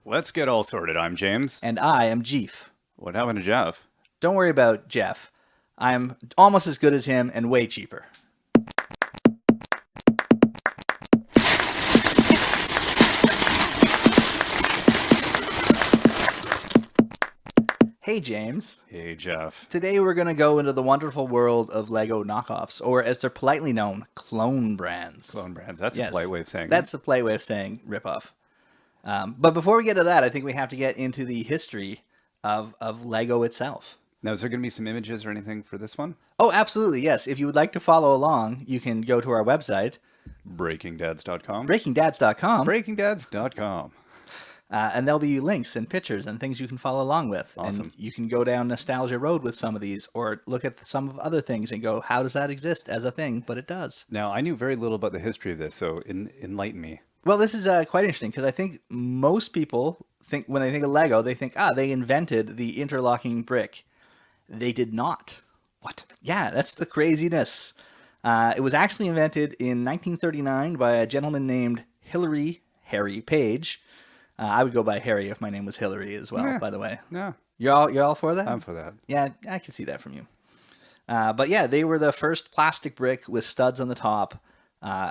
Let's get all sorted. I'm James. And I am Jeef. What happened to Jeff? Don't worry about Jeff. I'm almost as good as him and way cheaper. Hey, James. Hey, Jeff. Today we're going to go into the wonderful world of Lego knockoffs, or as they're politely known, clone brands. Clone brands. That's Yes, a polite way of saying That's the polite way of saying ripoff. But before we get to that, I think we have to get into the history of Lego itself. Now, is there going to be some images or anything for this one? Oh, absolutely, yes. If you would like to follow along, you can go to our website, BreakingDads.com. breakingdads.com, BreakingDads.com. and there'll be links and pictures and things you can follow along with. Awesome. And you can go down nostalgia road with some of these, or look at some of other things and go, how does that exist as a thing? But it does. Now, I knew very little about the history of this, so enlighten me. Well, this is quite interesting because I think most people think when they think of Lego, they think, they invented the interlocking brick. They did not. What? Yeah, that's the craziness. It was actually invented in 1939 by a gentleman named Harry Page. I would go by Harry if my name was Hillary as well, Yeah. by the way. Yeah, You're all for that? I'm for that. Yeah, I can see that from you. But yeah, they were the first plastic brick with studs on the top.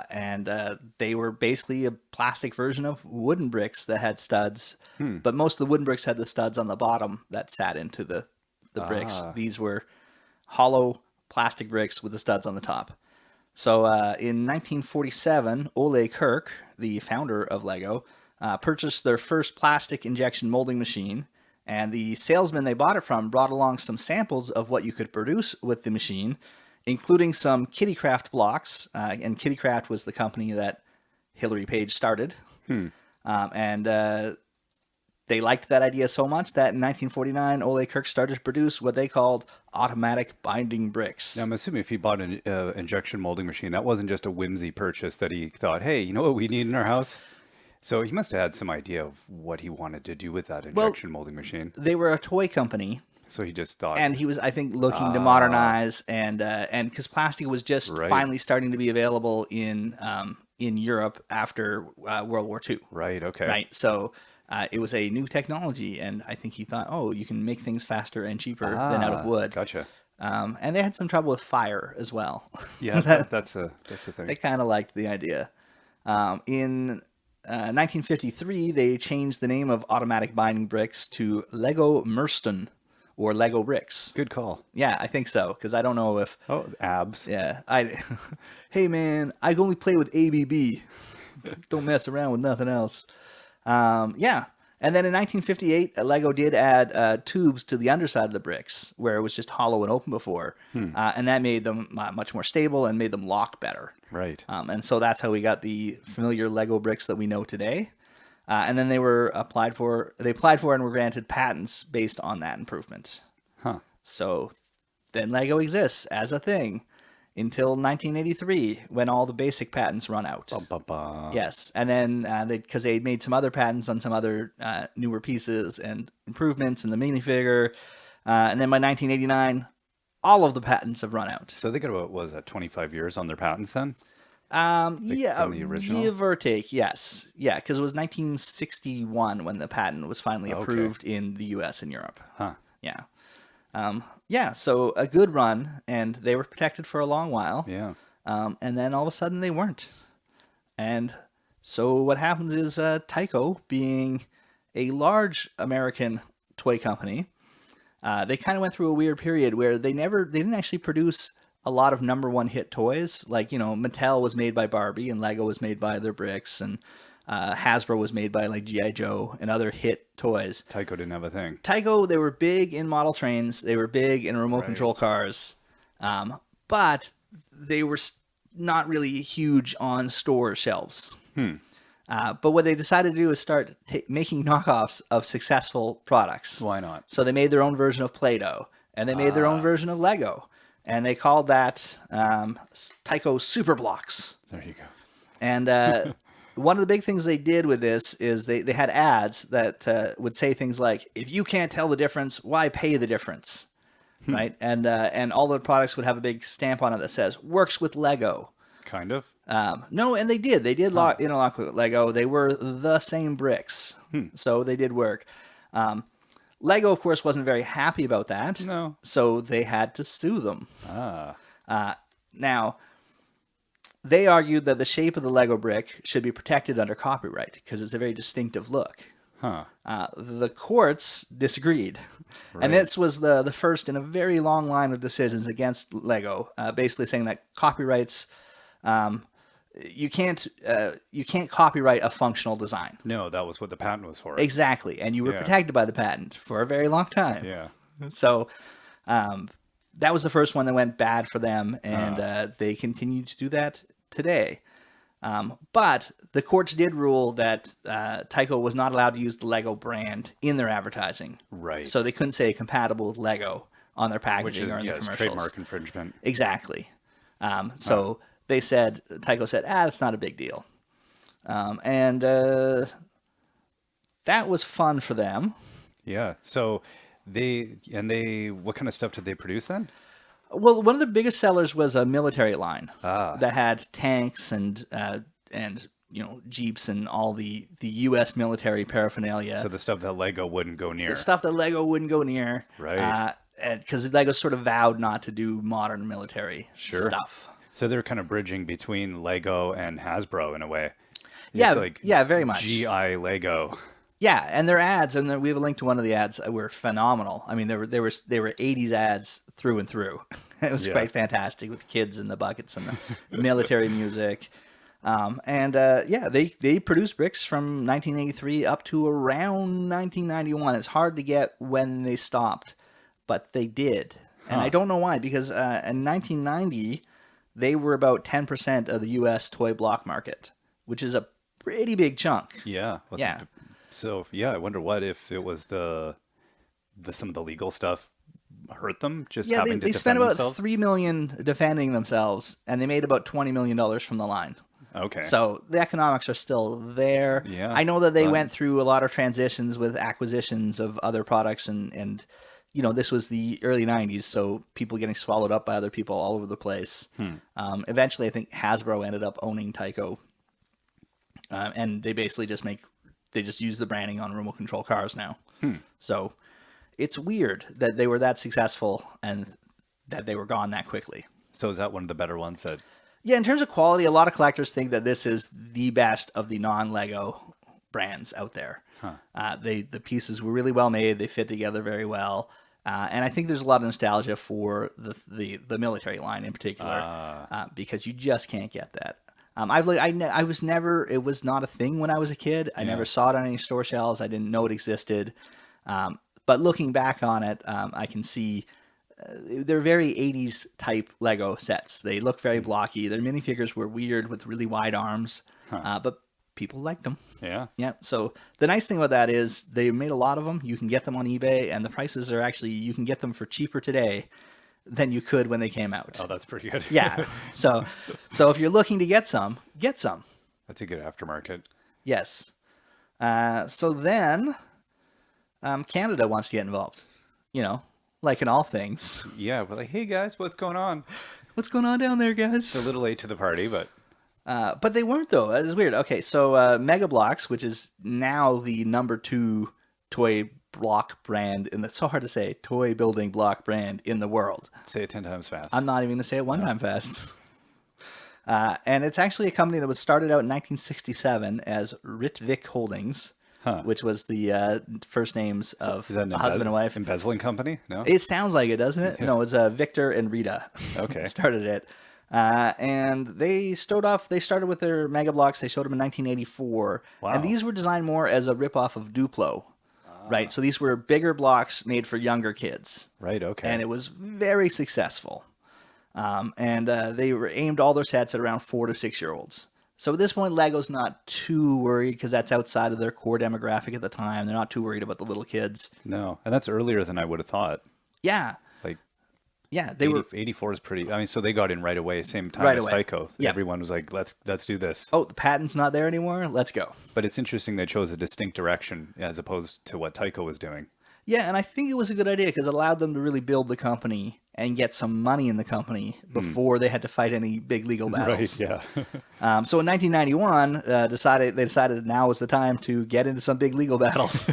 And they were basically a plastic version of wooden bricks that had studs. But most of the wooden bricks had the studs on the bottom that sat into the bricks. These were hollow plastic bricks with the studs on the top. So in 1947, Ole Kirk, the founder of Lego, purchased their first plastic injection molding machine. And the salesman they bought it from brought along some samples of what you could produce with the machine, including some Kittycraft blocks. And Kittycraft was the company that Hillary Page started. And they liked that idea so much that in 1949, Ole Kirk started to produce what they called automatic binding bricks. Now, I'm assuming if he bought an injection molding machine, that wasn't just a whimsy purchase that he thought, hey, you know what we need in our house? So he must have had some idea of what he wanted to do with that injection molding machine. They were a toy company. So he just thought, And he was, I think, looking to modernize, and because plastic was just finally starting to be available in Europe after World War II. right, okay. Right, so it was a new technology, and I think he thought, oh, you can make things faster and cheaper than out of wood. Gotcha. And they had some trouble with fire as well. Yeah, that's a thing. They kind of liked the idea. In 1953, they changed the name of automatic binding bricks to Lego Merston, or Lego bricks. Good call. Yeah, I think so, because I don't know if... Oh, abs. Yeah, hey man, I can only play with ABB. Don't mess around with nothing else. Yeah, and then in 1958, Lego did add tubes to the underside of the bricks, where it was just hollow and open before. And that made them much more stable and made them lock better. Right. And so that's how we got the familiar Lego bricks that we know today. And then they applied for and were granted patents based on that improvement. Huh. So then Lego exists as a thing until 1983, when all the basic patents run out. Yes, and then because they made some other patents on some other newer pieces and improvements in the minifigure, and then by 1989, all of the patents have run out. So they got about, 25 years on their patents then? Yeah, from the original? give or take, yes. Yeah, because it was 1961 when the patent was finally approved in the U.S. and Europe. Huh. Yeah. Yeah, so a good run, and they were protected for a long while. Yeah. And then all of a sudden they weren't. And so what happens is Tyco, being a large American toy company, they kind of went through a weird period where they didn't actually produce a lot of number one hit toys. Like, Mattel was made by Barbie, and Lego was made by their bricks, and Hasbro was made by like G.I. Joe and other hit toys. Tyco didn't have a thing. Tyco, they were big in model trains. They were big in remote control cars. But they were not really huge on store shelves. But what they decided to do is start making knockoffs of successful products. Why not? So they made their own version of Play-Doh, and they made their own version of Lego. And they called that Tyco Super Blocks. There you go. And one of the big things they did with this is they had ads that would say things like, if you can't tell the difference, why pay the difference? Right? And all the products would have a big stamp on it that says, works with Lego. Kind of. No, and they did. They did interlock with Lego. They were the same bricks, so they did work. Lego, of course, wasn't very happy about that. No. So they had to sue them. Ah. Now, they argued that the shape of the Lego brick should be protected under copyright because it's a very distinctive look. Huh. The courts disagreed. And this was the first in a very long line of decisions against Lego, basically saying that copyrights, you can't copyright a functional design. No, that was what the patent was for. Exactly. And you were protected by the patent for a very long time. Yeah. So that was the first one that went bad for them, and they continue to do that today. But the courts did rule that Tyco was not allowed to use the Lego brand in their advertising. Right. So they couldn't say compatible with Lego on their packaging or in their commercials. Trademark infringement. Exactly. So they said, Tyco said, that's not a big deal. And that was fun for them. Yeah. So what kind of stuff did they produce then? Well, one of the biggest sellers was a military line that had tanks and Jeeps and all the U.S. military paraphernalia. So the stuff that Lego wouldn't go near. The stuff that Lego wouldn't go near. Right. Because Lego sort of vowed not to do modern military stuff. So they're kind of bridging between Lego and Hasbro in a way. Yeah, it's like very much. GI Lego. Yeah, and their ads, and we have a link to one of the ads, were phenomenal. I mean, they were 80s ads through and through. It was quite fantastic with kids in the buckets and the military music. They produced bricks from 1983 up to around 1991. It's hard to get when they stopped, but they did. And I don't know why, because in 1990, they were about 10% of the U.S. toy block market, which is a pretty big chunk. Yeah. Yeah. So I wonder what if it was some of the legal stuff hurt them just having to they spent defend about themselves? $3 million defending themselves, and they made about $20 million from the line. Okay. So the economics are still there. Yeah. I know that they went through a lot of transitions with acquisitions of other products, and this was the early 90s, so people getting swallowed up by other people all over the place. Eventually, I think Hasbro ended up owning Tyco, and they basically just use the branding on remote control cars now. So it's weird that they were that successful and that they were gone that quickly. So is that one of the better ones that... Yeah, in terms of quality, a lot of collectors think that this is the best of the non-Lego brands out there. The pieces were really well made. They fit together very well. And I think there's a lot of nostalgia for the military line in particular, because you just can't get that. It was not a thing when I was a kid. I never saw it on any store shelves. I didn't know it existed. But looking back on it, I can see they're very 80s type Lego sets. They look very blocky. Their minifigures were weird with really wide arms, but people liked them. Yeah. Yeah. So the nice thing about that is they made a lot of them. You can get them on eBay, and the prices are actually, you can get them for cheaper today than you could when they came out. Oh, that's pretty good. Yeah. So if you're looking to get some, get some. That's a good aftermarket. Yes. So then Canada wants to get involved, like in all things. Yeah. We're like, hey guys, what's going on? What's going on down there, guys? It's a little late to the party, but... But they weren't, though. That is weird. Okay, so Mega Bloks, which is now the number 2 toy block brand it's so hard to say, toy building block brand in the world. Say it 10 times fast. I'm not even going to say it one time fast. And it's actually a company that was started out in 1967 as Ritvik Holdings, which was the first names of a husband and wife. Embezzling company? No? It sounds like it, doesn't it? No, it's Victor and Rita. Okay. Started it. And they started with their Mega Bloks. They showed them in 1984. Wow. And these were designed more as a ripoff of Duplo. Right. So these were bigger blocks made for younger kids. Right. Okay. And it was very successful. And they were aimed all their sets at around 4 to 6 year olds. So at this point, Lego's not too worried because that's outside of their core demographic at the time. They're not too worried about the little kids. No. And that's earlier than I would have thought. Yeah. Like, yeah, they were 84 is pretty. I mean, so they got in right away, same time right as away. Tyco. Yeah. Everyone was like, let's do this. Oh, the patent's not there anymore. Let's go. But it's interesting they chose a distinct direction as opposed to what Tyco was doing. Yeah, and I think it was a good idea because it allowed them to really build the company and get some money in the company before they had to fight any big legal battles. Right, yeah. So in 1991, they decided now was the time to get into some big legal battles,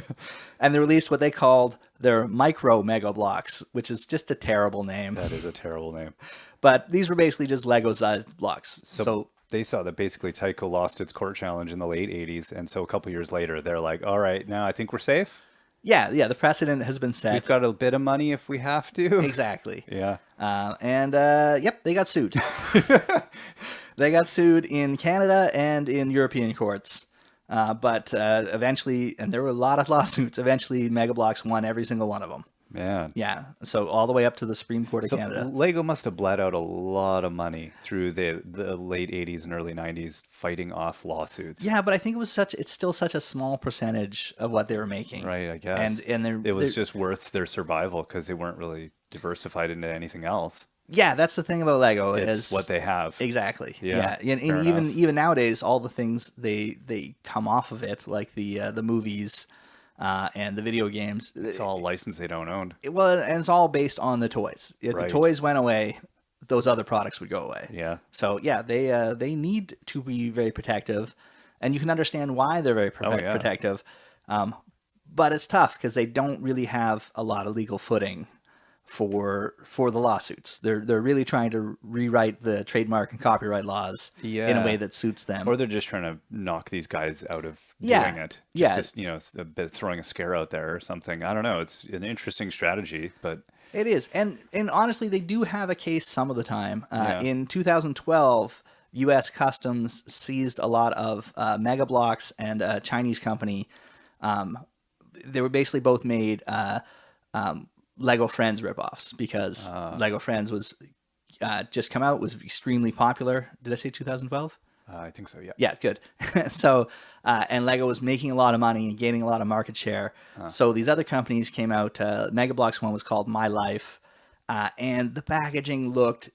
and they released what they called their Micro Mega Blocks, which is just a terrible name. That is a terrible name. But these were basically just Lego-sized blocks. So they saw that basically Tyco lost its court challenge in the late 80s, and so a couple years later, they're like, all right, now I think we're safe. yeah, the precedent has been set. We've got a bit of money if we have to. Exactly. Yeah. Yep, they got sued. They got sued in Canada and in European courts. But eventually, and there were a lot of lawsuits, eventually Mega Bloks won every single one of them. Man. Yeah, so all the way up to the Supreme Court of So Canada. Lego must have bled out a lot of money through the late 80s and early 90s fighting off lawsuits. Yeah, but I think it's still such a small percentage of what they were making. Right, I guess. And it was just worth their survival because they weren't really diversified into anything else. yeah, that's the thing about Lego It's is what they have. exactly. Yeah, And fair even nowadays, all the things they come off of it, like the movies and the video games. It's all licensed they don't own. And it's all based on the toys. If Right. the toys went away, those other products would go away. Yeah. So yeah, they need to be very protective, and you can understand why they're very yeah. protective. But it's tough because they don't really have a lot of legal footing for the lawsuits. They're really trying to rewrite the trademark and copyright laws in a Yeah. way that suits them. Or they're just trying to knock these guys out of Yeah. doing it. Yeah. Just, it's a bit throwing a scare out there or something. I don't know. It's an interesting strategy, but It is, and honestly, they do have a case some of the time. Yeah. In 2012, U.S. Customs seized a lot of Mega Bloks and a Chinese company. They were basically both made Lego Friends ripoffs because Lego Friends was just come out, was extremely popular. Did I say 2012? I think so, yeah. Yeah, good. So, and Lego was making a lot of money and gaining a lot of market share. So these other companies came out. Mega Bloks one was called My Life, and the packaging looked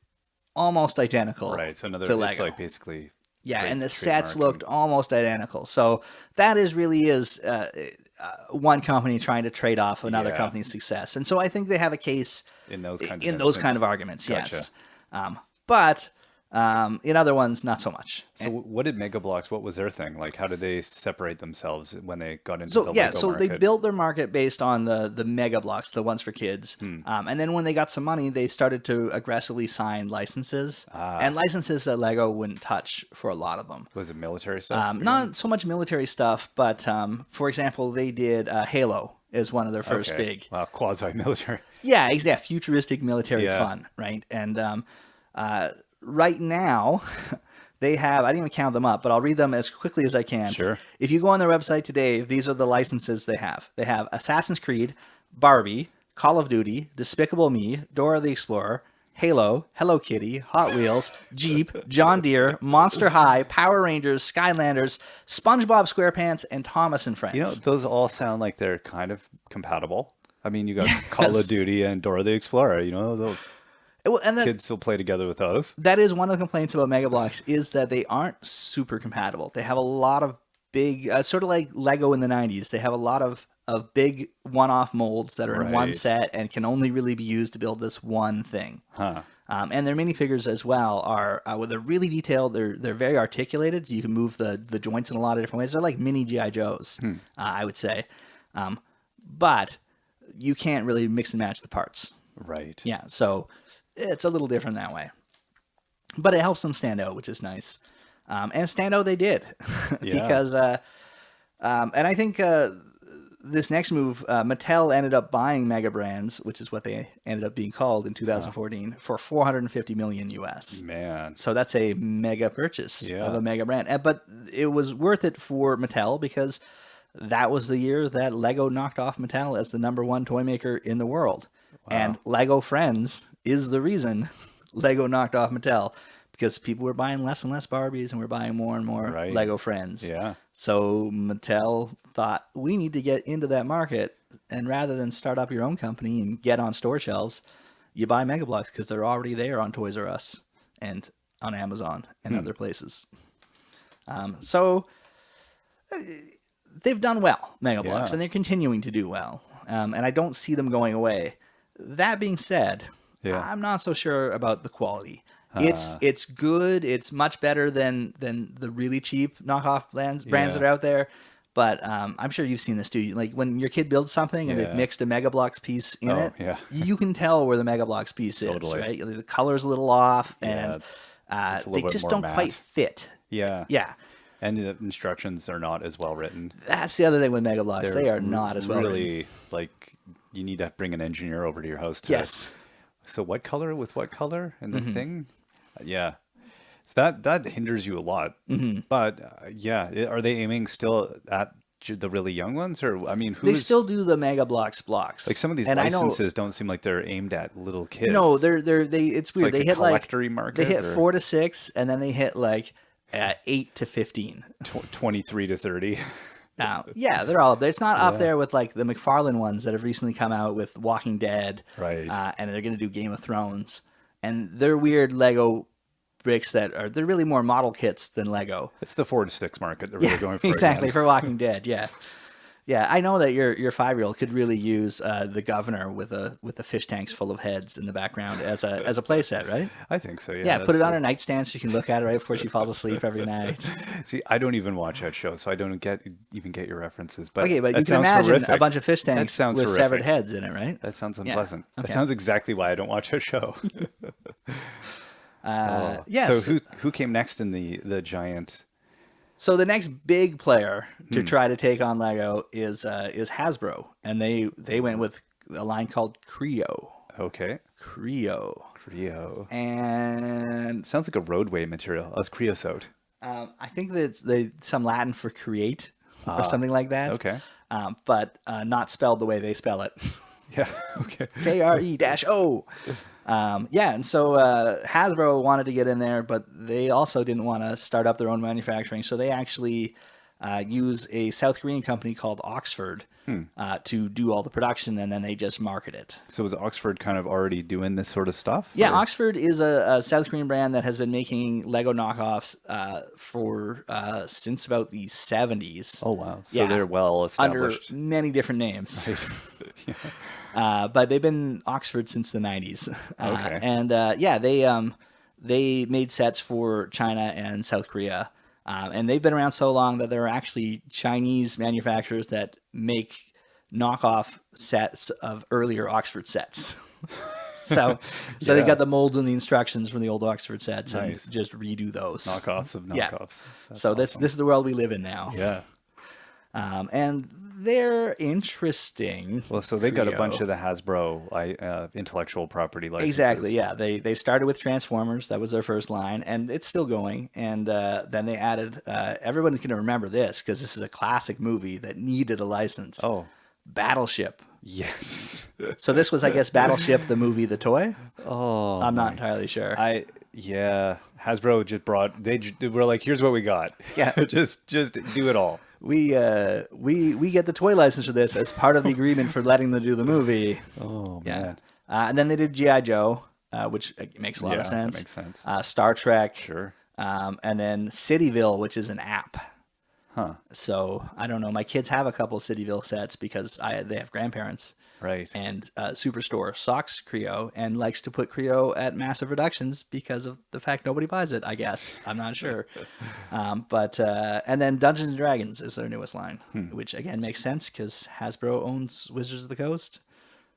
almost identical. Right. So to it's Lego. like basically. Yeah, and the trademark sets looked almost identical. So that really is one company trying to trade off another Yeah. company's success, and so I think they have a case in those kinds in of those kind instances. of arguments. Gotcha. Yes, but in other ones, not so much. So what did Mega Bloks, what was their thing? Like, how did they separate themselves when they got into So the yeah, Lego so market? they built their market based on the Mega Bloks, the ones for kids, and then when they got some money, they started to aggressively sign licenses and licenses that Lego wouldn't touch for a lot of them. Was it military stuff? Not so much military stuff, but for example, they did Halo as one of their first Okay. big. Wow, quasi-military. Yeah, exactly. Futuristic military Yeah. fun, right? And right now, they have, I didn't even count them up, but I'll read them as quickly as I can. Sure. If you go on their website today, these are the licenses they have. They have Assassin's Creed, Barbie, Call of Duty, Despicable Me, Dora the Explorer, Halo, Hello Kitty, Hot Wheels, Jeep, John Deere, Monster High, Power Rangers, Skylanders, SpongeBob SquarePants, and Thomas and Friends. You know, those all sound like they're kind of compatible. I mean, you got Call of Duty and Dora the Explorer. Those Well, and kids will play together with those. that is one of the complaints about Mega Bloks is that they aren't super compatible. They have a lot of big, sort of like Lego in the 90s. They have a lot of big one-off molds that are in one Right. set and can only really be used to build this one thing. Huh. And their minifigures as well are, well, they're really detailed. They're very articulated. You can move the joints in a lot of different ways. They're like mini G.I. Joes, I would say. But you can't really mix and match the parts. Right. Yeah, so it's a little different that way. But it helps them stand out, which is nice. And stand out they did. Because, and I think this next move, Mattel ended up buying Mega Brands, which is what they ended up being called in 2014, for $450 million US. Man. So that's a mega purchase Yeah. of a mega brand. But it was worth it for Mattel because that was the year that Lego knocked off Mattel as the #1 toy maker in the world. And Lego Friends is the reason Lego knocked off Mattel, because people were buying less and less Barbies and we're buying more and more Right. Lego Friends. Yeah. So Mattel thought, we need to get into that market, and rather than start up your own company and get on store shelves, you buy Mega Bloks because they're already there on Toys R Us and on Amazon and other places. So they've done well, Mega Bloks, Yeah. and they're continuing to do well. and I don't see them going away. That being said, Yeah. I'm not so sure about the quality. It's good. It's much better than the really cheap knockoff brands that are out there. But I'm sure you've seen this too. Like when your kid builds something and they've mixed a Mega Bloks piece in it, you can tell where the Mega Bloks piece is, right? The color's a little off, and they just don't quite fit. Yeah. Yeah. And the instructions are not as well written. That's the other thing with Mega Bloks. They are not as well really written. Like you need to bring an engineer over to your house to. Yes. So what color with what color and the thing? Yeah. So that hinders you a lot. But are they aiming still at the really young ones, or I mean, they still do the Mega Bloks blocks? Like some of these licenses don't seem like they're aimed at little kids. No, it's weird. They hit collectory market. They hit 4 to 6, and then they hit like 8 to 15, 23 to 30. Yeah, they're all up there. It's not up there with like the McFarlane ones that have recently come out with Walking Dead, right? And they're going to do Game of Thrones, and they're weird Lego bricks they're really more model kits than Lego. It's the 4 to 6 market they're really going for. Exactly, for Walking Dead. Yeah, I know that your 5-year-old could really use the governor with the fish tanks full of heads in the background as a play set, right? I think so. Yeah. Yeah, put it on her nightstand so she can look at it right before she falls asleep every night. See, I don't even watch that show, so I don't even get your references. But okay, but you can imagine a bunch of fish tanks with severed heads in it, right? That sounds unpleasant. Yeah. Okay. That sounds exactly why I don't watch that show. Yes. So who came next in the giant? So the next big player to try to take on Lego is Hasbro, and they went with a line called Creo. Okay. Creo. And sounds like a roadway material. That's creosote. I think that some Latin for create or something like that. Okay. But not spelled the way they spell it. Yeah. Okay. KRE-O. And so Hasbro wanted to get in there, but they also didn't want to start up their own manufacturing. So they actually use a South Korean company called Oxford to do all the production, and then they just market it. So is Oxford kind of already doing this sort of stuff? Yeah, Oxford is a South Korean brand that has been making Lego knockoffs for since about the 70s. Oh, wow. So they're well established. Under many different names. But they've been Oxford since the 90s. Okay. And they made sets for China and South Korea. And they've been around so long that there are actually Chinese manufacturers that make knockoff sets of earlier Oxford sets. So they got the molds and the instructions from the old Oxford sets and just redo those. Knockoffs of knockoffs. Yeah. So awesome. This is the world we live in now. Yeah. And they're interesting. Well, so they got a bunch of the Hasbro intellectual property licenses. Exactly, yeah. They started with Transformers. That was their first line, and it's still going. And then they added, everyone's going to remember this because this is a classic movie that needed a license. Oh. Battleship. Yes. So this was, I guess, Battleship, the movie, the toy? Oh. I'm not entirely sure. Hasbro just they were like, here's what we got. Yeah. just do it all. We get the toy license for this as part of the agreement for letting them do the movie. Oh, man. Yeah. And then they did G.I. Joe, which makes a lot of sense. That makes sense. Star Trek. Sure. And then Cityville, which is an app. Huh. So I don't know. My kids have a couple Cityville sets because they have grandparents. Right. And Superstore stocks Creo and likes to put Creo at massive reductions because of the fact nobody buys it, I guess. I'm not sure. And then Dungeons & Dragons is their newest line, which again makes sense because Hasbro owns Wizards of the Coast,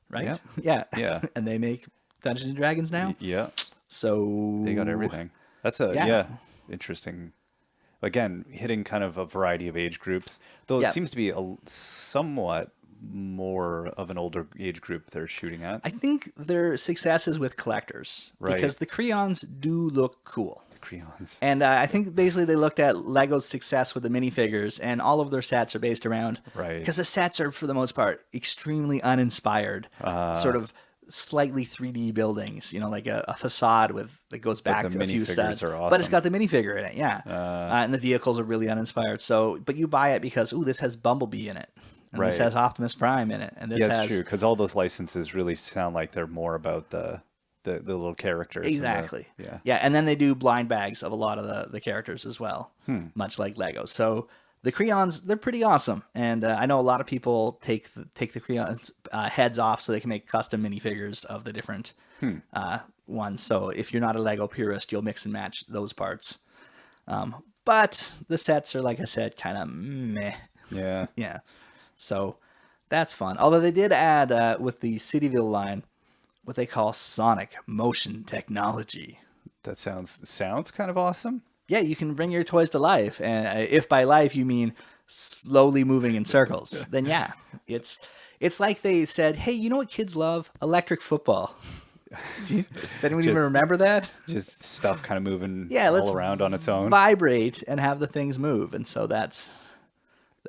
right? Yeah. Yeah. And they make Dungeons & Dragons now. Yeah. So they got everything. That's interesting. Again, hitting kind of a variety of age groups, though it seems to be somewhat more of an older age group they're shooting at. I think their success is with collectors because the crayons do look cool. The crayons. And I think basically they looked at Lego's success with the minifigures, and all of their sets are based around because the sets are for the most part extremely uninspired, sort of slightly 3D buildings, like a facade that goes back to a few studs, awesome. but it's got the minifigure in it, and the vehicles are really uninspired. So, but you buy it because this has Bumblebee in it. And this has Optimus Prime in it, and this has true because all those licenses really sound like they're more about the little characters. Exactly. And then they do blind bags of a lot of the characters as well, much like Lego. So The crayons, they're pretty awesome, and I know a lot of people take the crayons heads off so they can make custom minifigures of the different ones. So if you're not a Lego purist, you'll mix and match those parts. But the sets are, like I said, kind of meh. Yeah. Yeah. So that's fun. Although they did add with the Cityville line what they call sonic motion technology. That sounds kind of awesome. Yeah, you can bring your toys to life, and if by life you mean slowly moving in circles, then yeah, it's like they said, hey, you know what kids love? Electric football. Does anyone even remember that? Just stuff kind of moving let's all around on its own. Vibrate and have the things move, and so that's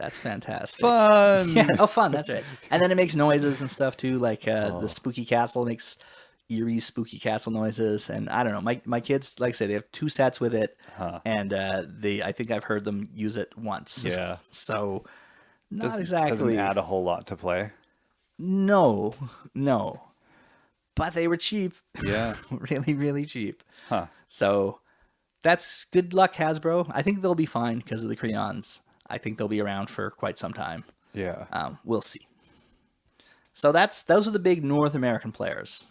fantastic. Fun. Yeah, fun. That's right. And then it makes noises and stuff too, like the spooky castle makes eerie spooky castle noises, and I don't know, my kids, like I said, they have 2 sets with it, and I think I've heard them use it once. Yeah. So Doesn't exactly add a whole lot to play. No, but they were cheap. Yeah. Really, really cheap. So that's good luck, Hasbro. I think they'll be fine because of the crayons. I think they'll be around for quite some time. Yeah. We'll see. So those are the big North American players.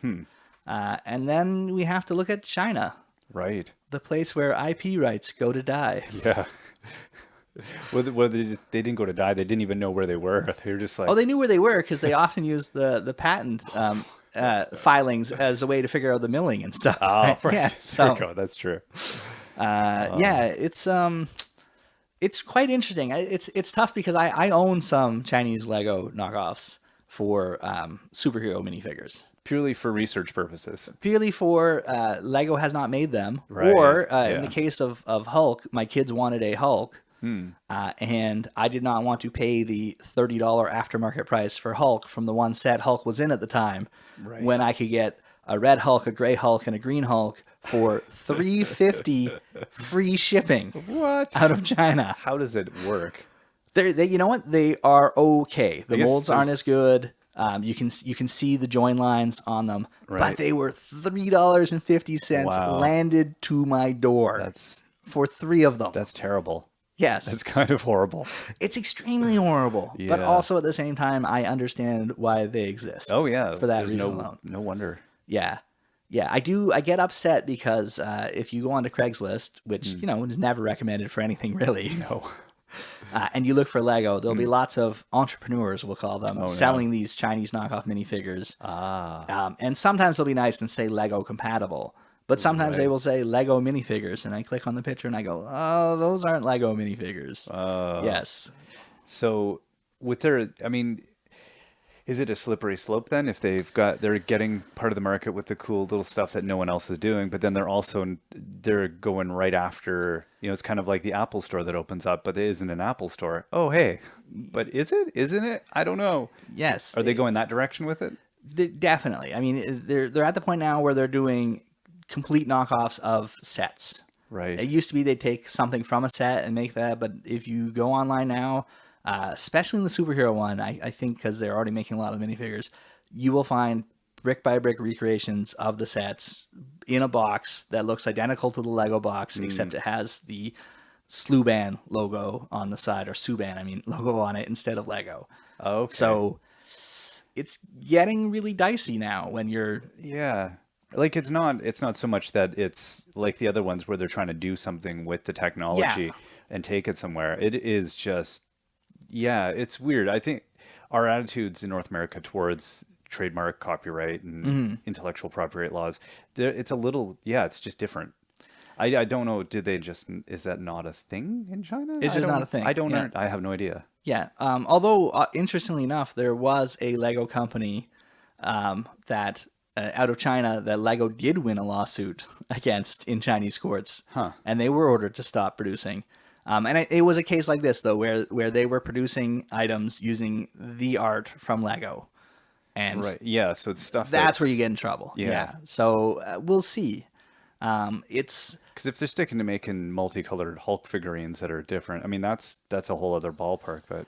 And then we have to look at China. Right. The place where IP rights go to die. Yeah. Well, they didn't go to die. They didn't even know where they were. They were just like... Oh, they knew where they were because they often used the patent filings as a way to figure out the milling and stuff. Oh, right. Yeah, There you go. That's true. Yeah, it's quite interesting. It's tough because I own some Chinese Lego knockoffs for superhero minifigures. Purely for research purposes. Purely for Lego has not made them. Right. Or in the case of Hulk, my kids wanted a Hulk. And I did not want to pay the $30 aftermarket price for Hulk from the one set Hulk was in at the time, when I could get a red Hulk, a gray Hulk, and a green Hulk for $350 free shipping. What? Out of China. How does it work? They you know what? They are okay. The molds aren't as good. You can see the join lines on them, but they were $3.50 landed to my door. For 3 of them. That's terrible. Yes. That's kind of horrible. It's extremely horrible. Yeah. But also at the same time, I understand why they exist. Oh, yeah. For that reason alone. No wonder. Yeah. Yeah, I do. I get upset because if you go onto Craigslist, which, is never recommended for anything really. No. And you look for Lego, there'll be lots of entrepreneurs, we'll call them, selling these Chinese knockoff minifigures. And sometimes they'll be nice and say Lego compatible. But sometimes they will say Lego minifigures, and I click on the picture and I go, oh, those aren't Lego minifigures. Yes. So with is it a slippery slope then? If they're getting part of the market with the cool little stuff that no one else is doing, but then they're going right after, it's kind of like the Apple store that opens up, but it isn't an Apple store. Oh, hey, but is it? Isn't it? I don't know. Yes. Are they going that direction with it? Definitely. I mean, they're at the point now where they're doing complete knockoffs of sets. Right. It used to be they'd take something from a set and make that, but if you go online now, especially in the superhero one, I think because they're already making a lot of minifigures, you will find brick by brick recreations of the sets in a box that looks identical to the Lego box, except it has the Sluban logo on the side, or Suban, logo on it instead of Lego. Okay. So it's getting really dicey now when you're... Yeah. Like it's not so much that it's like the other ones where they're trying to do something with the technology and take it somewhere. It is just, it's weird. I think our attitudes in North America towards trademark, copyright, and intellectual property laws, it's a little, it's just different. I don't know. Is that not a thing in China? It's just not a thing. I have no idea. Yeah. Although, interestingly enough, there was a Lego company that... out of China that Lego did win a lawsuit against in Chinese courts, and they were ordered to stop producing. And it was a case like this though, where they were producing items using the art from Lego, and so it's stuff that's where you get in trouble. So we'll see. It's because if they're sticking to making multicolored Hulk figurines that are different, that's a whole other ballpark. But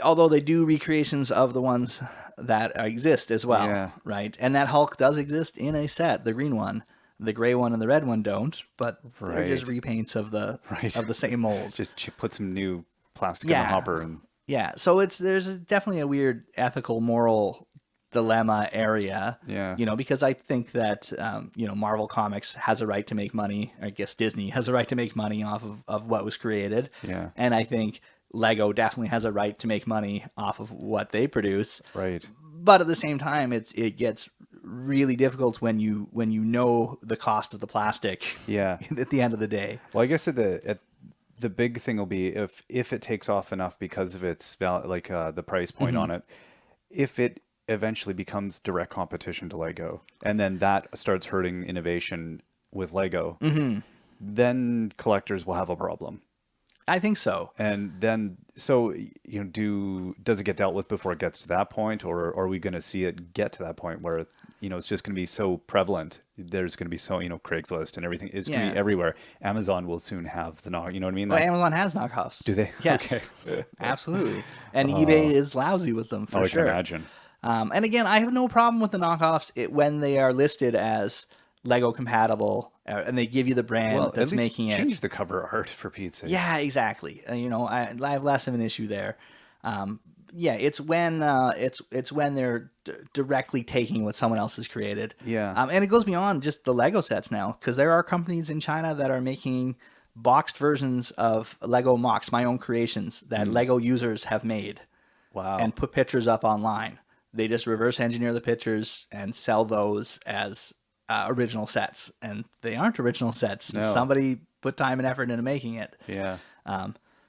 although they do recreations of the ones that exist as well, right? And that Hulk does exist in a set, the green one. The gray one and the red one don't, but they're just repaints of the same mold. Just put some new plastic in the hopper. And yeah, so there's definitely a weird ethical, moral dilemma area. Yeah. Because I think that Marvel Comics has a right to make money. I guess Disney has a right to make money off of what was created. Yeah. And I think Lego definitely has a right to make money off of what they produce. Right. But at the same time, it gets really difficult when you know the cost of the plastic. Yeah. At the end of the day. Well, I guess the big thing will be if it takes off enough because of its the price point on it, if it eventually becomes direct competition to Lego, and then that starts hurting innovation with Lego, then collectors will have a problem. I think so. And then, so does it get dealt with before it gets to that point, or are we going to see it get to that point where it's just going to be so prevalent? There's going to be so Craigslist and everything is going to be everywhere. Amazon will soon have the knock. You know what I mean? Well, Amazon has knockoffs. Do they? Yes, okay. Absolutely. And eBay is lousy with them for sure. I can imagine. And again, I have no problem with the knockoffs when they are listed as Lego compatible, and they give you the brand that's making it. Change the cover art for Pete's sake. Yeah, exactly. I have less of an issue there. It's when they're directly taking what someone else has created. Yeah. And it goes beyond just the Lego sets now, because there are companies in China that are making boxed versions of Lego MOCs, my own creations that Lego users have made. Wow. And put pictures up online. They just reverse engineer the pictures and sell those as original sets, and they aren't original sets. No. Somebody put time and effort into making it. Yeah.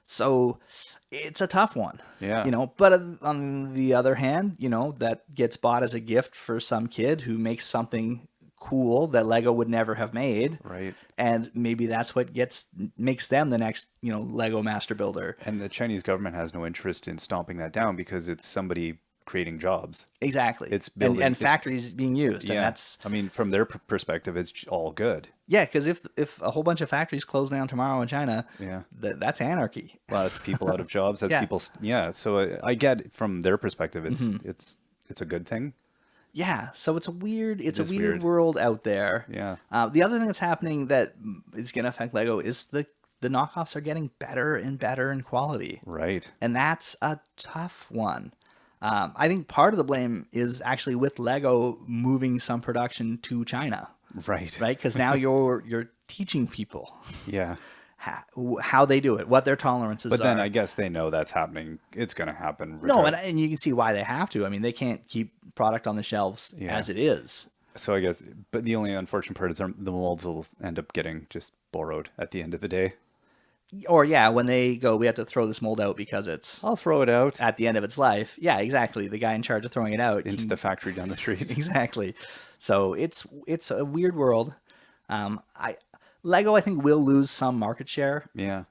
So it's a tough one. Yeah. But on the other hand, that gets bought as a gift for some kid who makes something cool that Lego would never have made. Right. And maybe that's what makes them the next, Lego master builder. And the Chinese government has no interest in stomping that down because it's somebody creating jobs. Exactly. It's building, and factories being used. Yeah. And that's, from their perspective, it's all good. Yeah, because if a whole bunch of factories close down tomorrow in China, that's anarchy. Well, that's people out of jobs. That's people. Yeah. So I get from their perspective, it's a good thing. Yeah. So it's a weird world out there. Yeah. The other thing that's happening that is going to affect Lego is the knockoffs are getting better and better in quality. Right. And that's a tough one. I think part of the blame is actually with Lego moving some production to China. Right. Right. Because now you're teaching people. Yeah. How they do it, what their tolerances are. But then I guess they know that's happening. It's going to happen. No, and you can see why they have to. I mean, they can't keep product on the shelves as it is. So I guess, but the only unfortunate part is the molds will end up getting just borrowed at the end of the day. Or when they go, we have to throw this mold out because I'll throw it out at the end of its life. Yeah, exactly. The guy in charge of throwing it out into the factory down the street. Exactly. So it's a weird world. Lego, I think, will lose some market share. Yeah.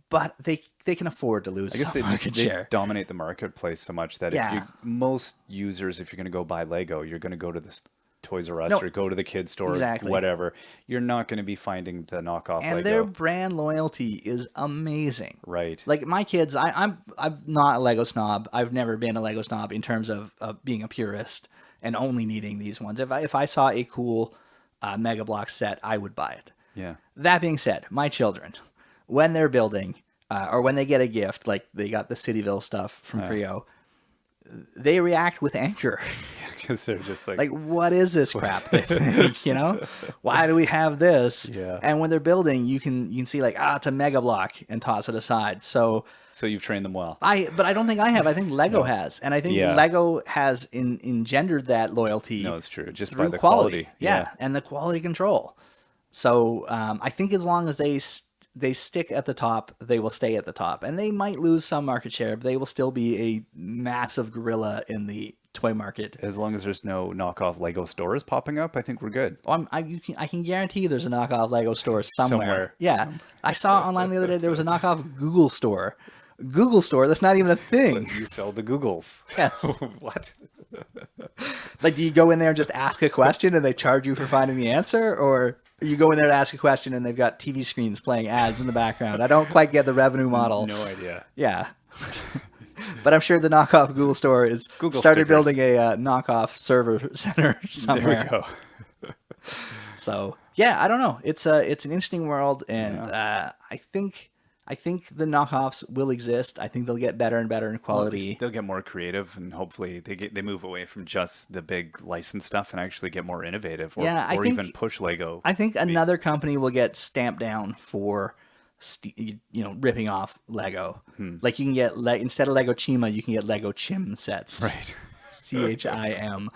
But they can afford to lose some market share. They dominate the marketplace so much that most users, if you're going to go buy Lego, you're going to go to this Toys R Us or go to the kids store, whatever. You're not going to be finding the knockoff and Lego. Their brand loyalty is amazing. Right. Like my kids, I'm not a Lego snob. I've never been a Lego snob in terms of being a purist and only needing these ones. If I saw a cool Mega Block set, I would buy it. Yeah. That being said, my children, when they're building or when they get a gift, like they got the Cityville stuff from Creo, they react with anger. Because they're just like, what is this crap? Why do we have this? Yeah. And when they're building, you can see it's a Mega Block and toss it aside. So you've trained them well. But I don't think I have. I think Lego has, and I think Lego has engendered that loyalty. No, it's true. Just by the quality. Yeah, and the quality control. So I think as long as they stick at the top, they will stay at the top, and they might lose some market share, but they will still be a massive gorilla in the toy market. As long as there's no knockoff Lego stores popping up, I think we're good. I can guarantee there's a knockoff Lego store somewhere. Yeah, I saw online the other day there was a knockoff Google store. Google store? That's not even a thing. You sell the Googles. Yes. What? Like, do you go in there and just ask a question and they charge you for finding the answer, or you go in there to ask a question and they've got TV screens playing ads in the background? I don't quite get the revenue model. No idea. Yeah. But I'm sure the knockoff Google store started building a knockoff server center somewhere. There we go. So, I don't know. It's an interesting world, and I think I think the knockoffs will exist. I think they'll get better and better in quality. Well, they'll get more creative, and hopefully they move away from just the big license stuff and actually get more innovative, or even push Lego. I think another company will get stamped down for ripping off Lego. Like you can get instead of Lego Chima, you can get Lego Chim sets. Right. CHIM.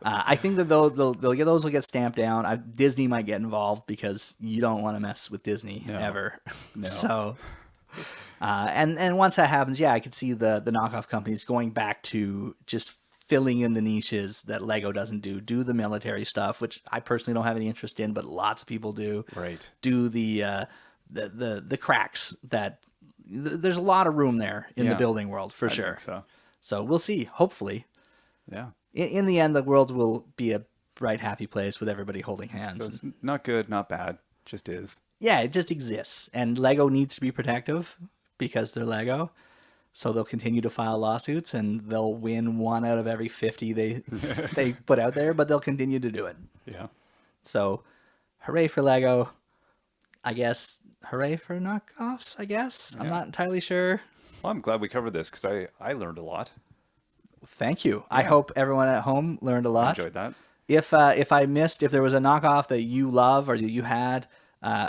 I think that those will get stamped down. Disney might get involved because you don't want to mess with Disney ever. No. So, and once that happens, I could see the knockoff companies going back to just filling in the niches that Lego doesn't do. Do the military stuff, which I personally don't have any interest in, but lots of people do. Right. Do the cracks that there's a lot of room there in the building world for sure. I think So we'll see. Hopefully. Yeah. In the end, the world will be a bright, happy place with everybody holding hands. So it's not good, not bad, just is. Yeah, it just exists. And Lego needs to be protective because they're Lego. So they'll continue to file lawsuits and they'll win 1 out of every 50 they put out there, but they'll continue to do it. Yeah. So hooray for Lego. I guess hooray for knockoffs, I guess. I'm not entirely sure. Well, I'm glad we covered this because I learned a lot. Thank you. Yeah. I hope everyone at home learned a lot. I enjoyed that. If there was a knockoff that you love or that you had,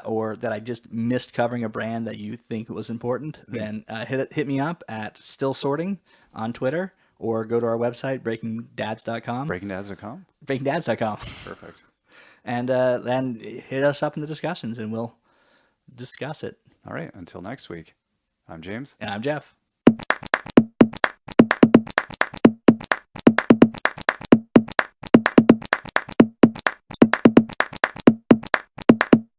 or that I just missed covering a brand that you think was important, then hit me up at Still Sorting on Twitter, or go to our website, breakingdads.com. Breakingdads.com? Breakingdads.com. Perfect. And then hit us up in the discussions and we'll discuss it. All right. Until next week, I'm James. And I'm Jeff.